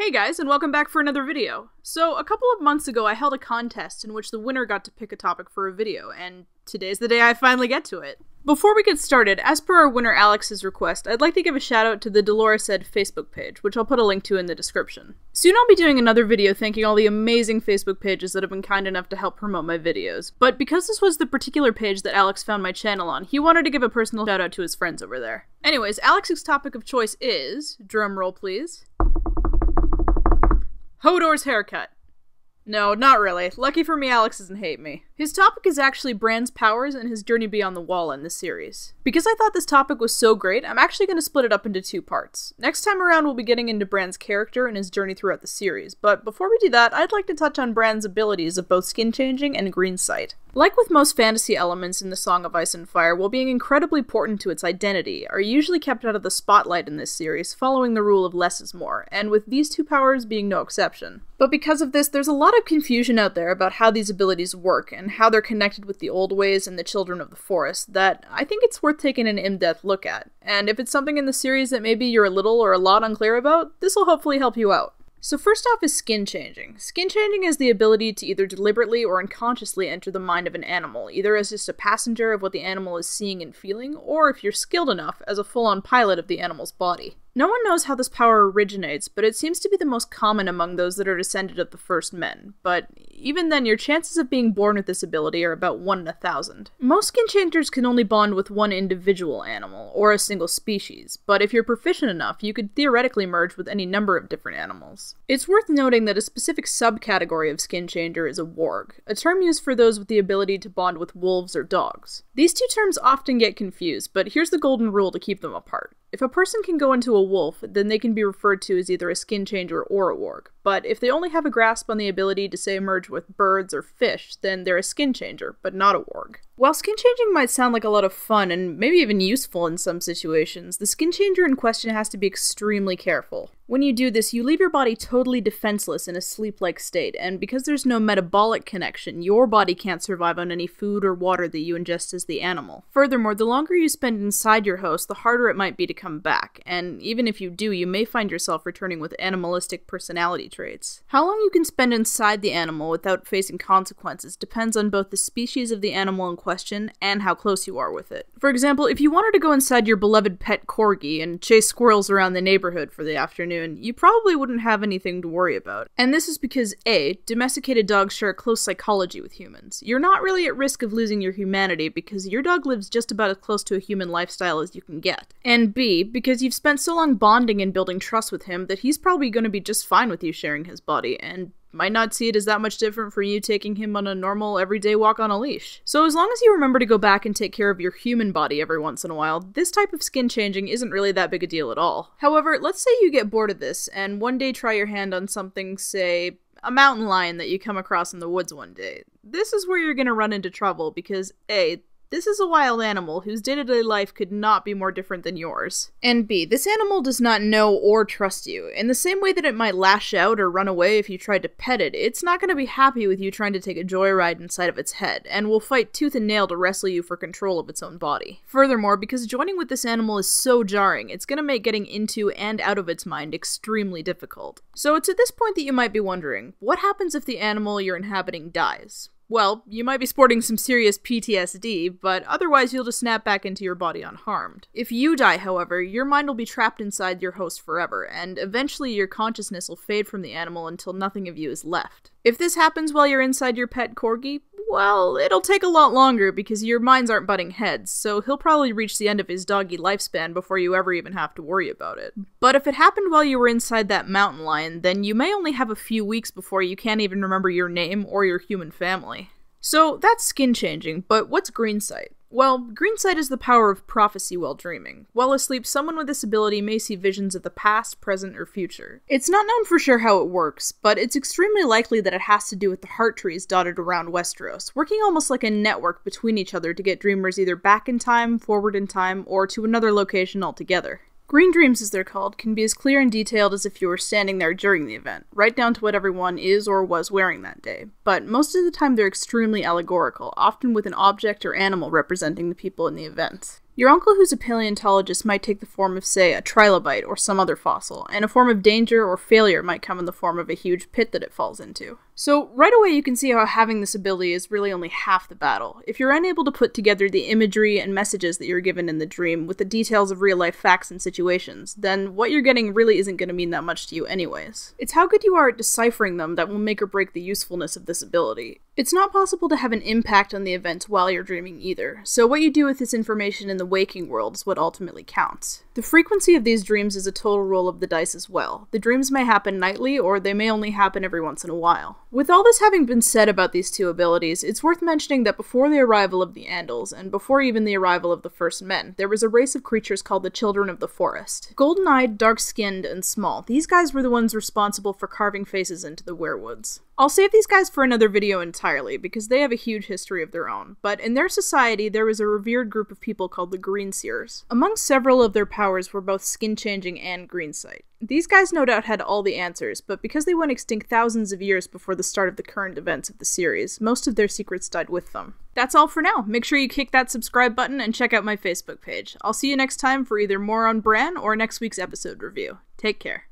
Hey guys, and welcome back for another video. So, a couple of months ago I held a contest in which the winner got to pick a topic for a video, and today's the day I finally get to it. Before we get started, as per our winner Alex's request, I'd like to give a shout out to the Dolores Said Facebook page, which I'll put a link to in the description. Soon I'll be doing another video thanking all the amazing Facebook pages that have been kind enough to help promote my videos, but because this was the particular page that Alex found my channel on, he wanted to give a personal shout out to his friends over there. Anyways, Alex's topic of choice is, drumroll please, Hodor's haircut. No, not really. Lucky for me, Alex doesn't hate me. His topic is actually Bran's powers and his journey beyond the wall in this series. Because I thought this topic was so great, I'm actually going to split it up into two parts. Next time around, we'll be getting into Bran's character and his journey throughout the series, but before we do that, I'd like to touch on Bran's abilities of both Skinchanging and Greensight. Like with most fantasy elements in the Song of Ice and Fire, while being incredibly important to its identity, are usually kept out of the spotlight in this series, following the rule of less is more, and with these two powers being no exception. But because of this, there's a lot of confusion out there about how these abilities work, and how they're connected with the old ways and the Children of the Forest, that I think it's worth taking an in-depth look at. And if it's something in the series that maybe you're a little or a lot unclear about, this will hopefully help you out. So first off is skin changing. Skin changing is the ability to either deliberately or unconsciously enter the mind of an animal, either as just a passenger of what the animal is seeing and feeling, or if you're skilled enough, as a full-on pilot of the animal's body. No one knows how this power originates, but it seems to be the most common among those that are descended of the first men. But even then, your chances of being born with this ability are about 1 in 1,000. Most skin changers can only bond with one individual animal, or a single species, but if you're proficient enough, you could theoretically merge with any number of different animals. It's worth noting that a specific subcategory of skin changer is a warg, a term used for those with the ability to bond with wolves or dogs. These two terms often get confused, but here's the golden rule to keep them apart. If a person can go into a wolf, then they can be referred to as either a skin changer or a warg. But if they only have a grasp on the ability to, say, merge with birds or fish, then they're a skin changer, but not a warg. While skin changing might sound like a lot of fun and maybe even useful in some situations, the skin changer in question has to be extremely careful. When you do this, you leave your body totally defenseless in a sleep-like state, and because there's no metabolic connection, your body can't survive on any food or water that you ingest as the animal. Furthermore, the longer you spend inside your host, the harder it might be to come back, and even if you do, you may find yourself returning with animalistic personality traits. How long you can spend inside the animal without facing consequences depends on both the species of the animal in question and how close you are with it. For example, if you wanted to go inside your beloved pet corgi and chase squirrels around the neighborhood for the afternoon, you probably wouldn't have anything to worry about. And this is because A, domesticated dogs share a close psychology with humans. You're not really at risk of losing your humanity because your dog lives just about as close to a human lifestyle as you can get. And B, because you've spent so long bonding and building trust with him that he's probably going to be just fine with you sharing his body, and might not see it as that much different for you taking him on a normal, everyday walk on a leash. So as long as you remember to go back and take care of your human body every once in a while, this type of skin changing isn't really that big a deal at all. However, let's say you get bored of this, and one day try your hand on something, say, a mountain lion that you come across in the woods one day. This is where you're gonna run into trouble because A, this is a wild animal whose day-to-day life could not be more different than yours. And B, this animal does not know or trust you. In the same way that it might lash out or run away if you tried to pet it, it's not going to be happy with you trying to take a joyride inside of its head, and will fight tooth and nail to wrestle you for control of its own body. Furthermore, because joining with this animal is so jarring, it's going to make getting into and out of its mind extremely difficult. So it's at this point that you might be wondering, what happens if the animal you're inhabiting dies? Well, you might be sporting some serious PTSD, but otherwise you'll just snap back into your body unharmed. If you die, however, your mind will be trapped inside your host forever, and eventually your consciousness will fade from the animal until nothing of you is left. If this happens while you're inside your pet corgi, well, it'll take a lot longer because your minds aren't butting heads, so he'll probably reach the end of his doggy lifespan before you ever even have to worry about it. But if it happened while you were inside that mountain lion, then you may only have a few weeks before you can't even remember your name or your human family. So that's skin changing, but what's Greensight? Well, Greensight is the power of prophecy while dreaming. While asleep, someone with this ability may see visions of the past, present, or future. It's not known for sure how it works, but it's extremely likely that it has to do with the heart trees dotted around Westeros, working almost like a network between each other to get dreamers either back in time, forward in time, or to another location altogether. Green dreams, as they're called, can be as clear and detailed as if you were standing there during the event, right down to what everyone is or was wearing that day. But most of the time they're extremely allegorical, often with an object or animal representing the people in the event. Your uncle who's a paleontologist might take the form of, say, a trilobite or some other fossil, and a form of danger or failure might come in the form of a huge pit that it falls into. So right away you can see how having this ability is really only half the battle. If you're unable to put together the imagery and messages that you're given in the dream with the details of real-life facts and situations, then what you're getting really isn't going to mean that much to you anyways. It's how good you are at deciphering them that will make or break the usefulness of this ability. It's not possible to have an impact on the event while you're dreaming either, so what you do with this information in the waking world is what ultimately counts. The frequency of these dreams is a total roll of the dice as well. The dreams may happen nightly, or they may only happen every once in a while. With all this having been said about these two abilities, it's worth mentioning that before the arrival of the Andals, and before even the arrival of the first men, there was a race of creatures called the Children of the Forest. Golden-eyed, dark-skinned, and small, these guys were the ones responsible for carving faces into the werewoods. I'll save these guys for another video entirely, because they have a huge history of their own, but in their society there was a revered group of people called the Green Seers. Among several of their powers were both skin-changing and greensight. These guys no doubt had all the answers, but because they went extinct thousands of years before the start of the current events of the series, most of their secrets died with them. That's all for now. Make sure you kick that subscribe button and check out my Facebook page. I'll see you next time for either more on Bran or next week's episode review. Take care.